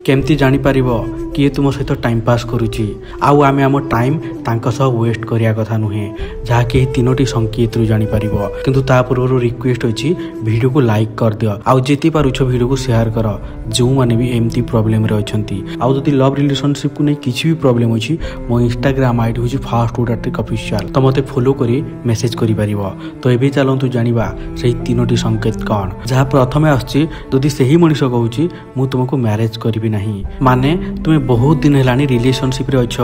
केमती जानी पारिबो किए तुम सहित टाइम पास करुची आउ आमे आम टाइम तांका सह वेस्ट करिया कथा नुहे जहा कि तीनोटी संकेत जानी पारिबो किंतु ता पूर्व रिक्वेस्ट होची वीडियो को लाइक कर दियो आउ जेती पारुछ वीडियो को शेयर कर जो माने भी एमती प्रॉब्लम रे अछंती आउ जदी लव रिलेशनशिप को नै किछि भी प्रॉब्लम होची मो इंस्टाग्राम आईडी होची फास्ट फूड एट्रिक ऑफिशियल तो मते फॉलो करी मेसेज करि पारिबो। तो एबे चलंतु जानिबा सेही तीनोटी संकेत कोन जहा प्रथमे आछि जदी सेही मनिष कहूची मु तुमको मैरिज करबी नाही माने तुमे बहुत दिन हेलानी रिलेशनशिप रे अछ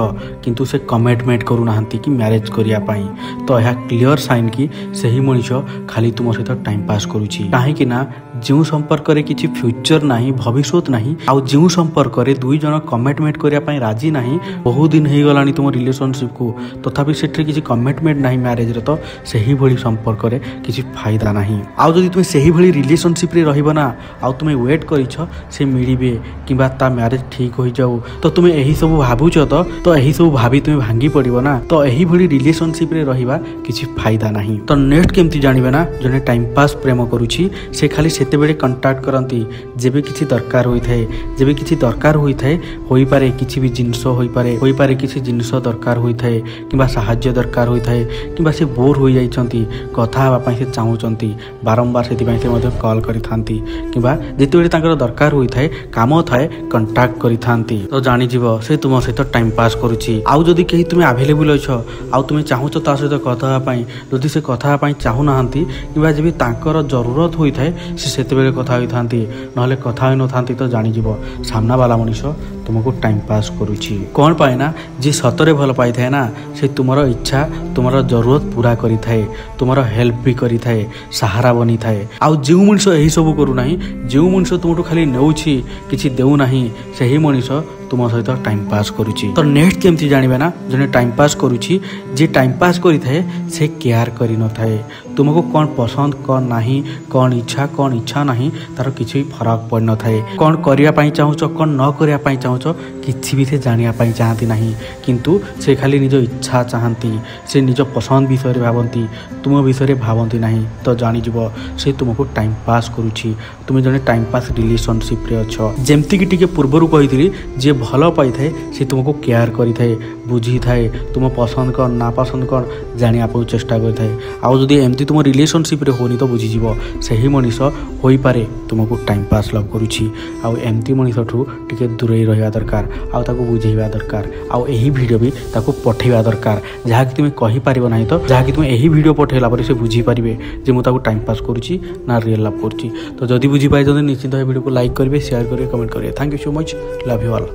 किंतु से कमिटमेंट करू नाहंती कि मैरिज करिया पई तो यह क्लियर साइन कि सेही मनिष खाली तुम सहित टाइम पास करूची काहे कि ना जो संपर्क रे किछि फ्यूचर नाही भविष्यत नाही आ जो संपर्क रे दुई जन कमिटमेंट करिया पई राजी नाही बहुत दिन हे गलानी तुम रिलेशनशिप को तथापि सेठरे किछि कमिटमेंट नाही मैरिज रे तो सेही भली संपर्क रे किछि फायदा नाही आ जदी तुमे सेही भली रिलेशनशिप रे रहिबो ना आ तुमे वेट करिछ से मिलिबे किबा ता मैरिज ठीक होई जाऊ तो तुमे एही सब भाबुछ तो एही सब भाबी तुमे भांगी पड़िबो ना तो एही भली रिलेशनशिप रे रहिबा किछि फायदा नाही। तो नेक्स्ट केमती जानिबे ना जने टाइम पास प्रेम करूछि से खाली सेते बेले कांटेक्ट करंती जेबे किछि दरकार होई थाए जेबे किछि दरकार होई थाए होई पारे किछि भी जिंस होई पारे किछि जिंस दरकार होई थाए किबा सहाय्य दरकार होई थाए किबा से बोर होई जाइछंती कथा हवा पई से चाहूचंती बारंबार सेति पई से मधे कॉल करि थांती किबा जेते बेले तांकर दरकार होई थाए काम थाए कांटेक्ट करि थांती तो जानि जीवो से तुम सहित टाइम पास करूछि आउ जदी केही तुमे अवेलेबल अछ आउ तुमे चाहूच ता सहित कथा पई जदी से कथा पई चाहू नाहंती किबा जेबे तांकर जरूरत होई थाए से सेते बेले कथा होई थांती नहले कथा होई न थांती तो जानि जीवो सामना वाला मनीष तुमको टाइम पास करूछि कोन पाए ना जे सतरे भल पाई थाए ना से तुमरो इच्छा तुमरो जरूरत पूरा करि थाए तुमरो हेल्प भी करि थाए सहारा बनी थाए आउ जेउ मनीष एही सब करू नाही जेउ मनीष तुमटु खाली नेउछि किछि देउ नाही सेही मनीष तुम सहित टाइम पास करूछि। तो नेक्स्ट केमती जानिबे ना जने टाइम पास करूछि जे टाइम पास करि थाए से केयर करि न थाए तुमको कौन पसंद कौन नाही कौन इच्छा नाही तार किछि फरक पड़ न थाए कौन करिया पई चाहूछ कौन न करिया पई चाहूछ किछि भी से जानिया पई चाहती नाही किंतु से खाली निज इच्छा चाहती से निज पसंद विषय रे भाबंती तुम विषय रे भाबंती नाही तो जानि जिवो से तुमको टाइम पास करूछि तुम जने टाइम पास रिलेशनशिप रे अछ जेमती कि टिके पूर्वरु कहितली जे भलो पाई थाए से तुमको केयर करि थाए बुझी थाए तुम पसंद कौन ना पसंद कौन जानिया पई चेष्टा करि थाए आउ जदी एमती तुम रिलेशनशिप रे होनी तो बुझी जीवो सही मनीष होई पारे तुमको टाइम पास लव करूछि आउ एमती मनीष ठू टिके दूरे रहिबा दरकार आउ ताको बुझेइबा दरकार आउ एही वीडियो भी ताको पठेइबा दरकार जहा कि तुमे कहि पारिबो नाही तो जहा कि तुमे एही वीडियो पठेला पर से बुझी पारिबे जे मु ताको टाइम पास करूछि ना रियल लव करूछि। तो जदी बुझी पाइ जदी निश्चित वीडियो को लाइक करिवे शेयर करिवे कमेंट करिवे। Thank you so much love you all.